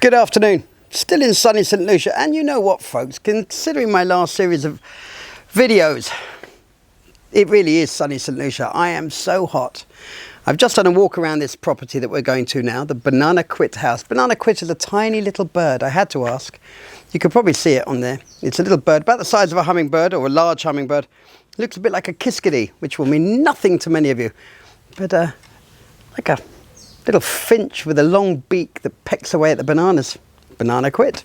Good afternoon. Still in sunny St. Lucia, and you know what, folks, considering my last series of videos, it really is sunny St. Lucia. I am so hot. I've just done a walk around this property that we're going to now, the Banana Quit house. Banana Quit is a tiny little bird. I had to ask. You could probably see it on there. It's a little bird about the size of a hummingbird or a large hummingbird. It looks a bit like a kiskadee, which will mean nothing to many of you, but like a little finch with a long beak that pecks away at the bananas. Banana Quit.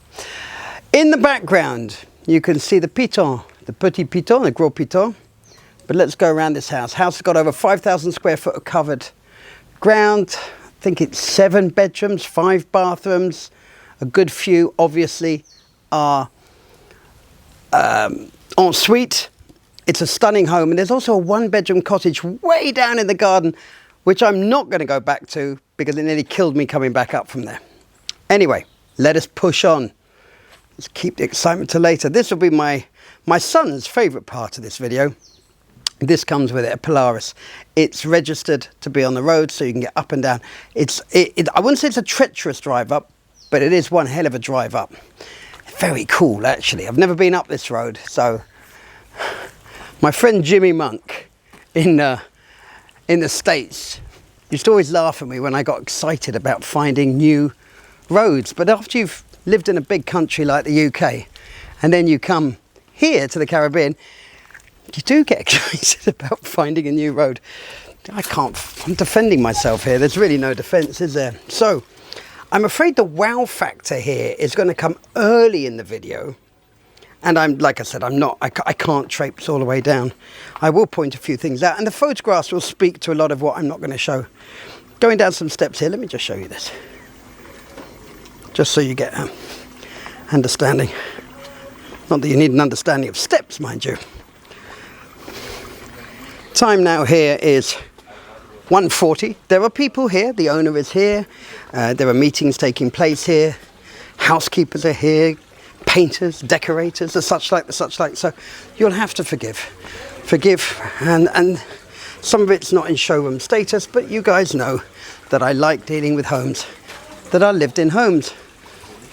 In the background, you can see the piton, the petit piton, the gros piton. But let's go around this house. House has got over 5,000 square foot of covered ground. I think it's 7 bedrooms, 5 bathrooms. A good few, obviously, are en suite. It's a stunning home. And there's also a 1-bedroom cottage way down in the garden, which I'm not going to go back to because it nearly killed me coming back up from there. Anyway, let us push on. Let's keep the excitement till later. This will be my son's favourite part of this video. This comes with it, a Polaris. It's registered to be on the road, so you can get up and down. I wouldn't say it's a treacherous drive up, but it is one hell of a drive up. Very cool, actually. I've never been up this road, so my friend Jimmy Monk in the States used to always laugh at me when I got excited about finding new roads. But after you've lived in a big country like the UK, and then you come here to the Caribbean, you do get excited about finding a new road. I'm defending myself here. There's really no defense, is there? So I'm afraid the wow factor here is going to come early in the video. And like I said, I can't traipse all the way down. I will point a few things out, and the photographs will speak to a lot of what I'm not going to show. Going down some steps here, let me just show you this. Just so you get an understanding. Not that you need an understanding of steps, mind you. Time now here is 1:40. There are people here. The owner is here. There are meetings taking place here. Housekeepers are here. Painters, decorators, the such like. So you'll have to forgive, and some of it's not in showroom status, but you guys know that I like dealing with homes that are lived-in homes.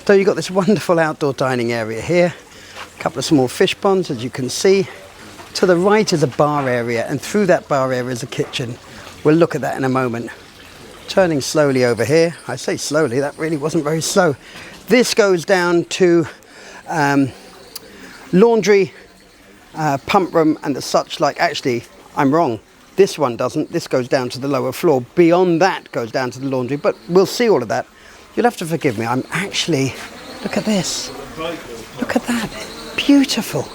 So you've got this wonderful outdoor dining area here, a couple of small fish ponds, as you can see. To the right is a bar area, and through that bar area is a kitchen. We'll look at that in a moment. Turning slowly over here. I say slowly, that really wasn't very slow. This goes down to laundry, pump room, and the such like. Actually, I'm wrong. This one doesn't. This goes down to the lower floor. Beyond that goes down to the laundry, but we'll see all of that. You'll have to forgive me. I'm actually, look at this. Look at that. Beautiful.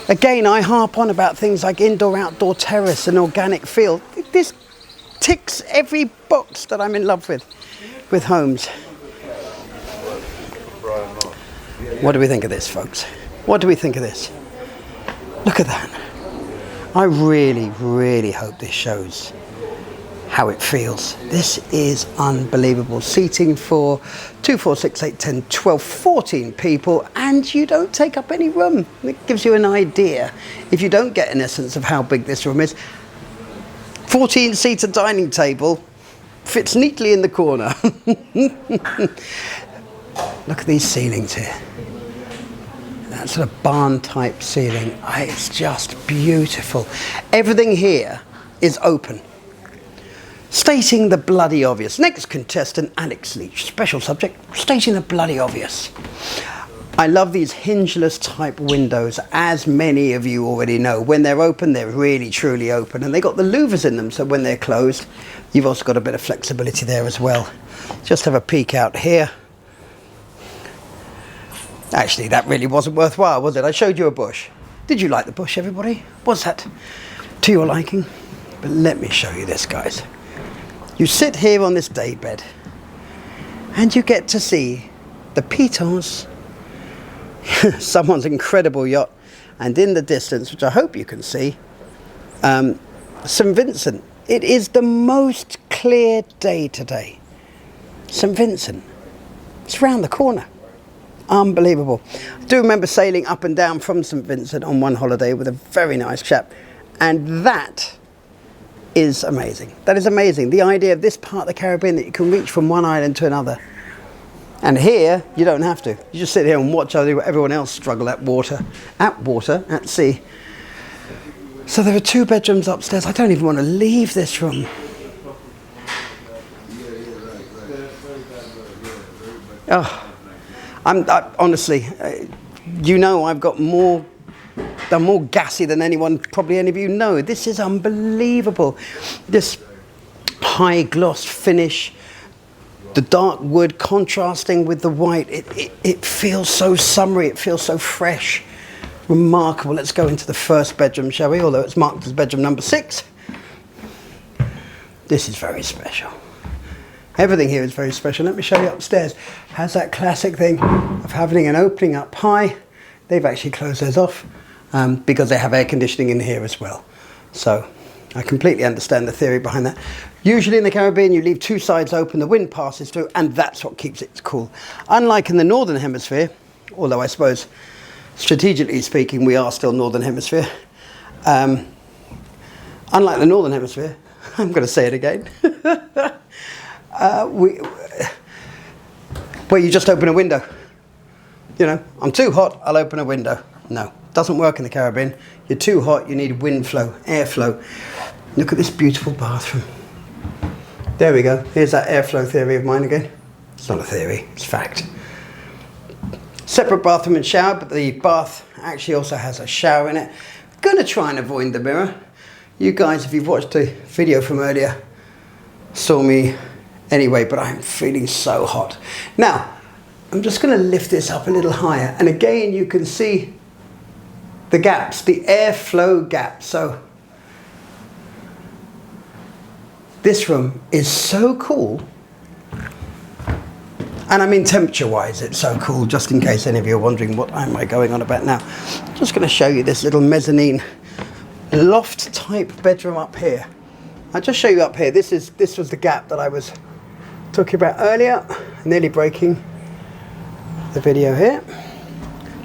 Again, I harp on about things like indoor-outdoor terrace and organic feel. This ticks every box that I'm in love with homes. What do we think of this, folks? What do we think of this? Look at that. I really, really hope this shows how it feels. This is unbelievable. Seating for 2, 4, 6, 8, 10, 12, 14 people, and you don't take up any room. It gives you an idea, if you don't get an essence of how big this room is. 14-seater dining table, fits neatly in the corner. Look at these ceilings here. That sort of barn-type ceiling. It's just beautiful. Everything here is open. Stating the bloody obvious. Next contestant, Alex Leach. Special subject, stating the bloody obvious. I love these hingeless type windows, as many of you already know. When they're open, they're really, truly open. And they got the louvers in them, so when they're closed, you've also got a bit of flexibility there as well. Just have a peek out here. Actually, that really wasn't worthwhile, was it? I showed you a bush. Did you like the bush, everybody? Was that to your liking? But let me show you this, guys. You sit here on this daybed, and you get to see the pitons, someone's incredible yacht, and in the distance, which I hope you can see, St. Vincent. It is the most clear day today. St. Vincent. It's around the corner. Unbelievable. I do remember sailing up and down from St. Vincent on one holiday with a very nice chap, and that is amazing. That is amazing. The idea of this part of the Caribbean, that you can reach from one island to another. And here, you don't have to. You just sit here and watch everyone else struggle at sea. So there are 2 bedrooms upstairs. I don't even want to leave this room. Oh, honestly, you know, I've got I'm more gassy than probably any of you know. This is unbelievable. This high gloss finish, the dark wood contrasting with the white, it feels so summery, it feels so fresh, remarkable. Let's go into the first bedroom, shall we? Although it's marked as bedroom number 6. This is very special. Everything here is very special. Let me show you upstairs. Has that classic thing of having an opening up high. They've actually closed those off because they have air conditioning in here as well. So I completely understand the theory behind that. Usually in the Caribbean, you leave 2 sides open, the wind passes through, and that's what keeps it cool. Unlike in the Northern Hemisphere, although I suppose strategically speaking, we are still Northern Hemisphere. Unlike the Northern Hemisphere, I'm going to say it again, where you just open a window. You know, I'm too hot, I'll open a window. No, doesn't work in the Caribbean. You're too hot, you need wind flow, airflow. Look at this beautiful bathroom. There we go. Here's that airflow theory of mine again. It's not a theory, it's fact. Separate bathroom and shower, but the bath actually also has a shower in it. Gonna try and avoid the mirror. You guys, if you've watched the video from earlier, saw me anyway, but I'm feeling so hot. Now, I'm just gonna lift this up a little higher. And again, you can see the gaps, the airflow gaps. So this room is so cool. And I mean temperature-wise, it's so cool, just in case any of you are wondering what am I going on about now. I'm just going to show you this little mezzanine loft-type bedroom up here. I'll just show you up here. This was the gap that I was talking about earlier, nearly breaking the video here.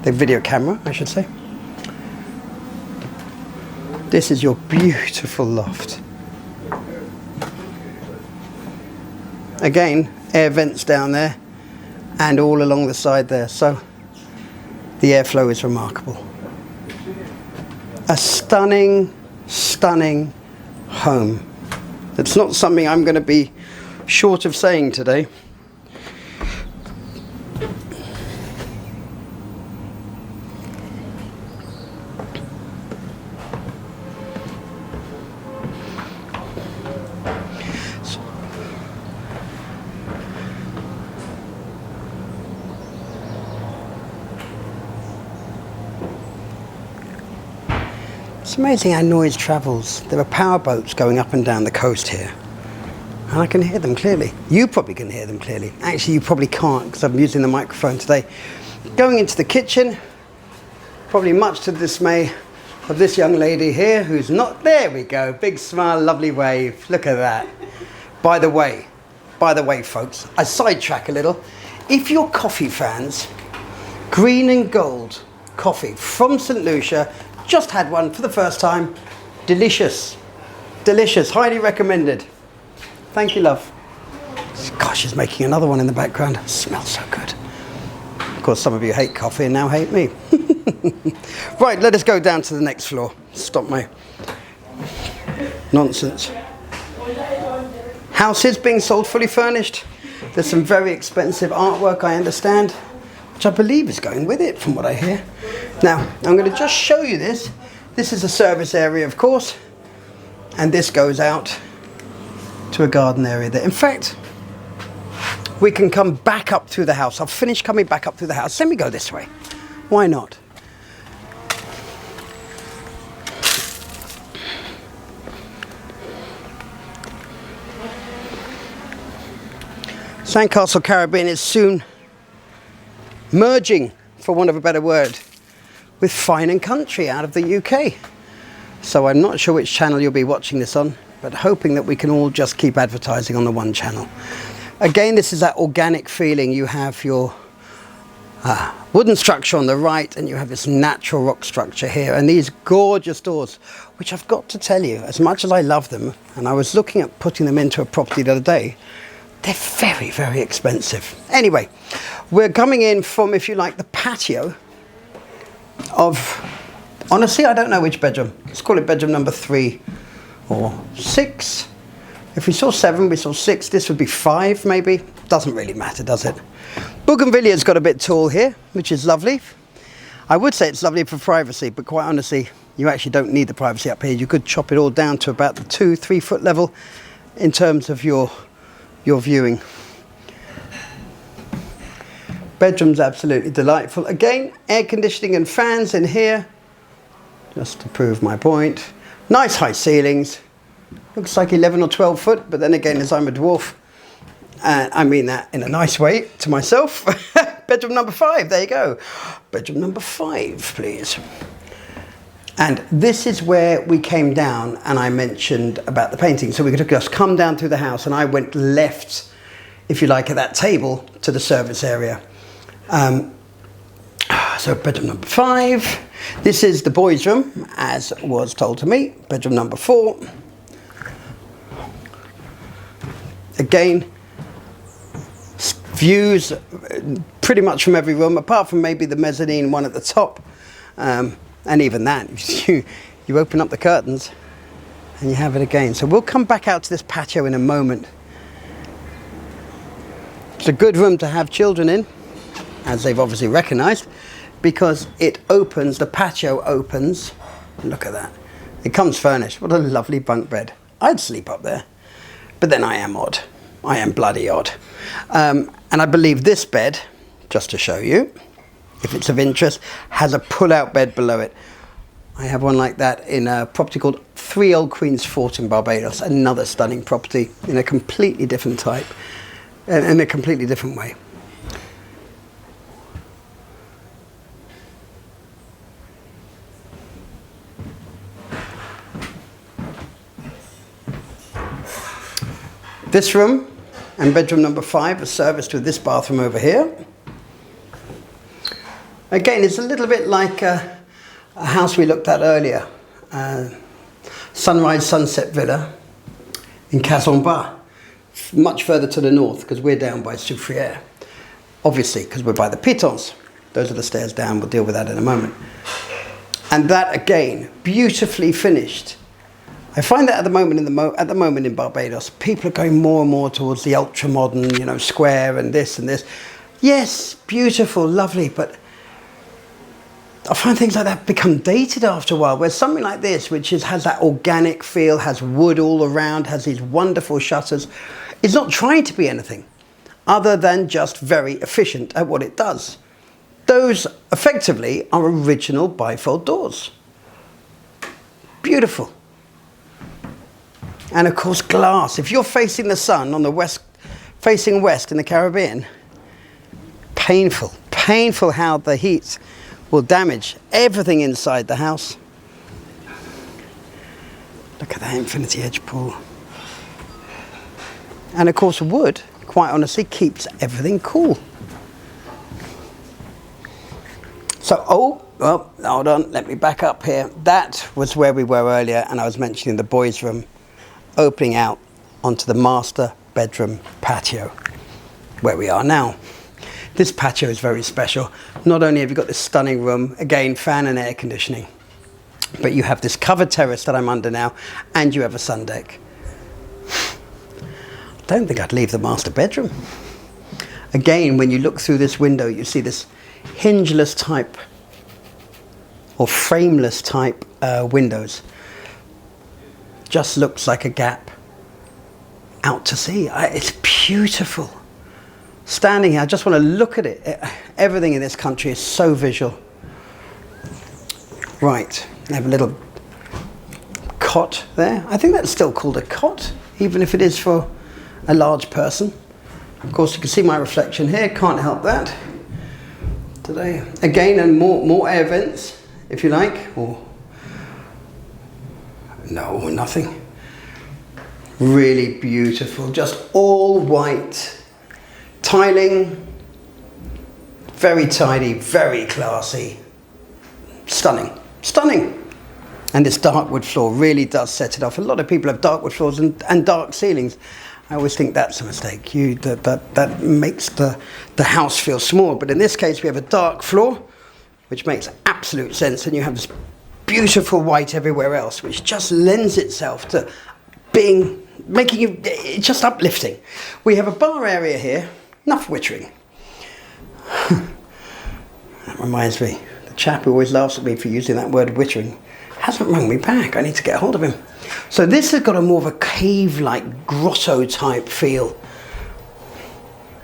The video camera, I should say. This is your beautiful loft. Again, air vents down there and all along the side there, so the airflow is remarkable. A stunning, stunning home. It's not something I'm going to be short of saying today. It's amazing how noise travels. There are power boats going up and down the coast here. And I can hear them clearly. You probably can hear them clearly. Actually, you probably can't because I'm using the microphone today. Going into the kitchen, probably much to the dismay of this young lady here who's not... There we go. Big smile, lovely wave. Look at that. By the way, folks, I sidetrack a little. If you're coffee fans, Green and Gold coffee from St. Lucia. Just had one for the first time. Delicious. Delicious. Highly recommended. Thank you, love. Gosh, she's making another one in the background. It smells so good. Of course, some of you hate coffee and now hate me. Right, let us go down to the next floor. Stop my nonsense. House is being sold fully furnished. There's some very expensive artwork, I understand, which I believe is going with it from what I hear. Now, I'm going to just show you this. This is a service area, of course, and this goes out to a garden area there. In fact, we can come back up through the house. I've finished coming back up through the house. Let me go this way. Why not? Sandcastle Caribbean is soon merging, for want of a better word, with Fine and Country out of the UK. So I'm not sure which channel you'll be watching this on, but hoping that we can all just keep advertising on the one channel. Again, this is that organic feeling. You have your wooden structure on the right, and you have this natural rock structure here, and these gorgeous doors, which I've got to tell you, as much as I love them, and I was looking at putting them into a property the other day, They're very, very expensive. Anyway, we're coming in from, if you like, the patio of, honestly, I don't know which bedroom. Let's call it bedroom number 3 or 6. If we saw 7, we saw 6. This would be 5, maybe. Doesn't really matter, does it? Bougainvillea's got a bit tall here, which is lovely. I would say it's lovely for privacy, but quite honestly, you actually don't need the privacy up here. You could chop it all down to about the 2-3 foot level in terms of your viewing. Bedroom's absolutely delightful. Again, air conditioning and fans in here, just to prove my point. Nice high ceilings. Looks like 11 or 12 foot, but then again, as I'm a dwarf, and I mean that in a nice way to myself. Bedroom number 5, there you go. Bedroom number 5, please. And this is where we came down and I mentioned about the painting. So we could just come down through the house and I went left, if you like, at that table to the service area. So bedroom number 5. This is the boys' room, as was told to me. Bedroom number 4. Again, views pretty much from every room, apart from maybe the mezzanine one at the top. And even that, you open up the curtains and you have it again. So we'll come back out to this patio in a moment. It's a good room to have children in, as they've obviously recognised, because it opens, the patio opens. Look at that. It comes furnished. What a lovely bunk bed. I'd sleep up there. But then I am odd. I am bloody odd. And I believe this bed, just to show you, if it's of interest, has a pull-out bed below it. I have one like that in a property called 3 Old Queen's Fort in Barbados. Another stunning property in a completely different type, in a completely different way. This room and bedroom number 5 are serviced with this bathroom over here. Again, it's a little bit like a house we looked at earlier, Sunrise Sunset Villa in Cazomba, much further to the north because we're down by Soufrière. Obviously, because we're by the Pitons. Those are the stairs down, we'll deal with that in a moment. And that, again, beautifully finished. I find that at the moment in Barbados, people are going more and more towards the ultra-modern, you know, square and this and this. Yes, beautiful, lovely, but I find things like that become dated after a while, whereas something like this, which has that organic feel, has wood all around, has these wonderful shutters, is not trying to be anything other than just very efficient at what it does. Those, effectively, are original bifold doors. Beautiful. And of course, glass. If you're facing the sun on the west, facing west in the Caribbean, painful. Painful how the heat will damage everything inside the house. Look at that infinity edge pool. And of course, wood, quite honestly, keeps everything cool. So, well, hold on, let me back up here. That was where we were earlier, and I was mentioning the boys' room opening out onto the master bedroom patio, where we are now. This patio is very special. Not only have you got this stunning room, again, fan and air conditioning, but you have this covered terrace that I'm under now, and you have a sun deck. I don't think I'd leave the master bedroom. Again, when you look through this window, you see this hingeless type or frameless type windows. Just looks like a gap out to sea. It's beautiful. Standing here, I just want to look at it. Everything in this country is so visual. Right, I have a little cot there. I think that's still called a cot, even if it is for a large person. Of course, you can see my reflection here. Can't help that. Today, again, and more air vents, if you like, or no, nothing. Really beautiful, just all white. Tiling, very tidy, very classy. Stunning, stunning. And this dark wood floor really does set it off. A lot of people have dark wood floors and dark ceilings. I always think that's a mistake. That makes the house feel small. But in this case, we have a dark floor, which makes absolute sense. And you have this beautiful white everywhere else, which just lends itself to making you, it's just uplifting. We have a bar area here, enough wittering. That reminds me, the chap who always laughs at me for using that word wittering hasn't rung me back. I need to get hold of him. So this has got a more of a cave-like grotto type feel.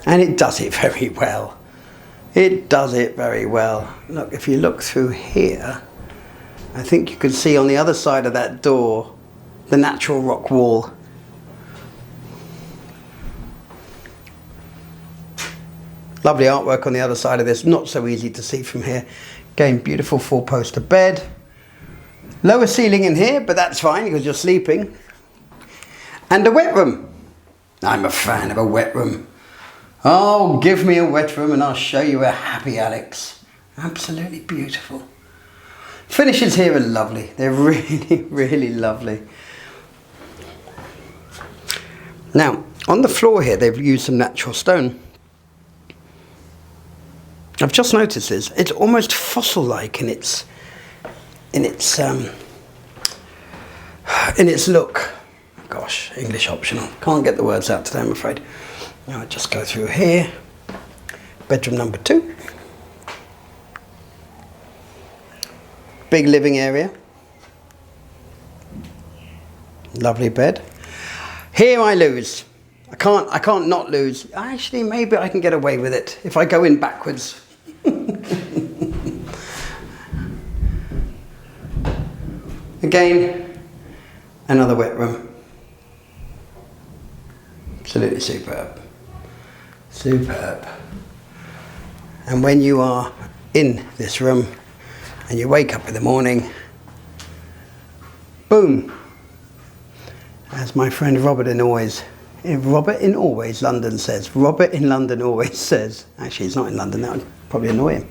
And it does it very well. It does it very well. Look, if you look through here, I think you can see on the other side of that door the natural rock wall. Lovely artwork on the other side of this, not so easy to see from here. Again, beautiful four-poster bed. Lower ceiling in here, but that's fine because you're sleeping. And a wet room. I'm a fan of a wet room. Oh, give me a wet room and I'll show you a happy Alex. Absolutely beautiful. Finishes here are lovely. They're really, really lovely. Now, on the floor here, they've used some natural stone. I've just noticed this. It's almost fossil-like in its look. Gosh, English optional. Can't get the words out today, I'm afraid. Now I just go through here. Bedroom number 2. Big living area. Lovely bed. Here I lose. I can't not lose. Actually, maybe I can get away with it if I go in backwards. Again, another wet room. Absolutely superb. Superb. And when you are in this room and you wake up in the morning, boom. As my friend Robert in Always London says. Robert in London always says. Actually, he's not in London, that would probably annoy him.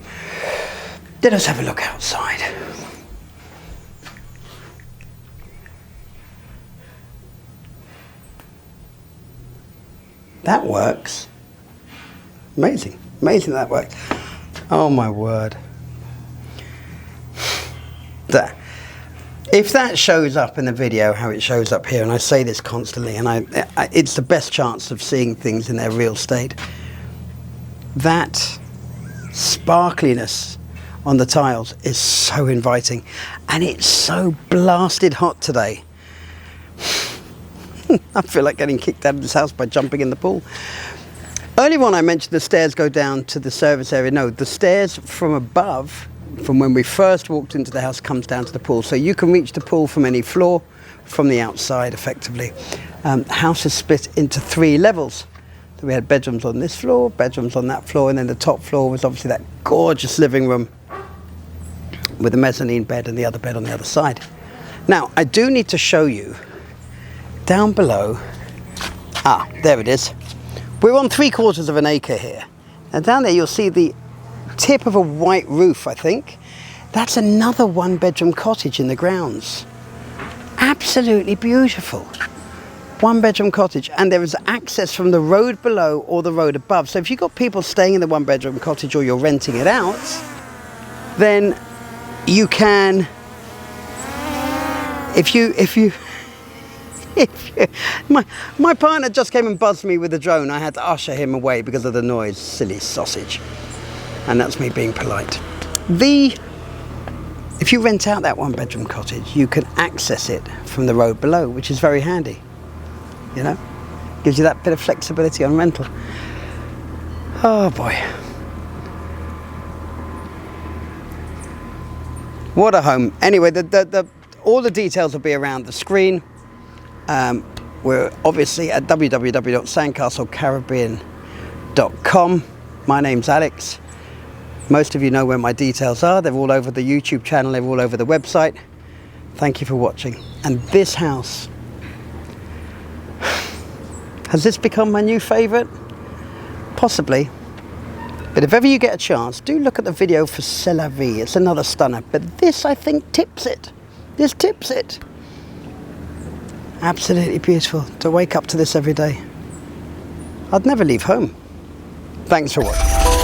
Let us have a look outside. That works. Amazing. Amazing that works. Oh my word. There. If that shows up in the video how it shows up here, and I say this constantly, and it's the best chance of seeing things in their real state, that sparkliness on the tiles is so inviting, and it's so blasted hot today. I feel like getting kicked out of this house by jumping in the pool. Earlier on I mentioned the stairs go down to the service area. No, the stairs from above, from when we first walked into the house, comes down to the pool. So you can reach the pool from any floor, from the outside effectively. The house is split into 3 levels. So we had bedrooms on this floor, bedrooms on that floor, and then the top floor was obviously that gorgeous living room with a mezzanine bed and the other bed on the other side. Now, I do need to show you down below. There it is. We're on 3/4 of an acre here. And down there you'll see the tip of a white roof, I think. That's another 1-bedroom cottage in the grounds. Absolutely beautiful. 1-bedroom cottage, and there is access from the road below or the road above. So if you've got people staying in the 1-bedroom cottage or you're renting it out, then you can, my partner just came and buzzed me with a drone. I had to usher him away because of the noise. Silly sausage. And that's me being polite. If you rent out that 1-bedroom cottage, you can access it from the road below, which is very handy. You know, gives you that bit of flexibility on rental. Oh boy. What a home. Anyway, all the details will be around the screen. We're obviously at www.sandcastlecaribbean.com. My name's Alex. Most of you know where my details are. They're all over the YouTube channel, they're all over the website. Thank you for watching. And this house, has this become my new favourite? Possibly. But if ever you get a chance, do look at the video for C'est La Vie. It's another stunner. But this, I think, tips it. This tips it. Absolutely beautiful. To wake up to this every day. I'd never leave home. Thanks for watching.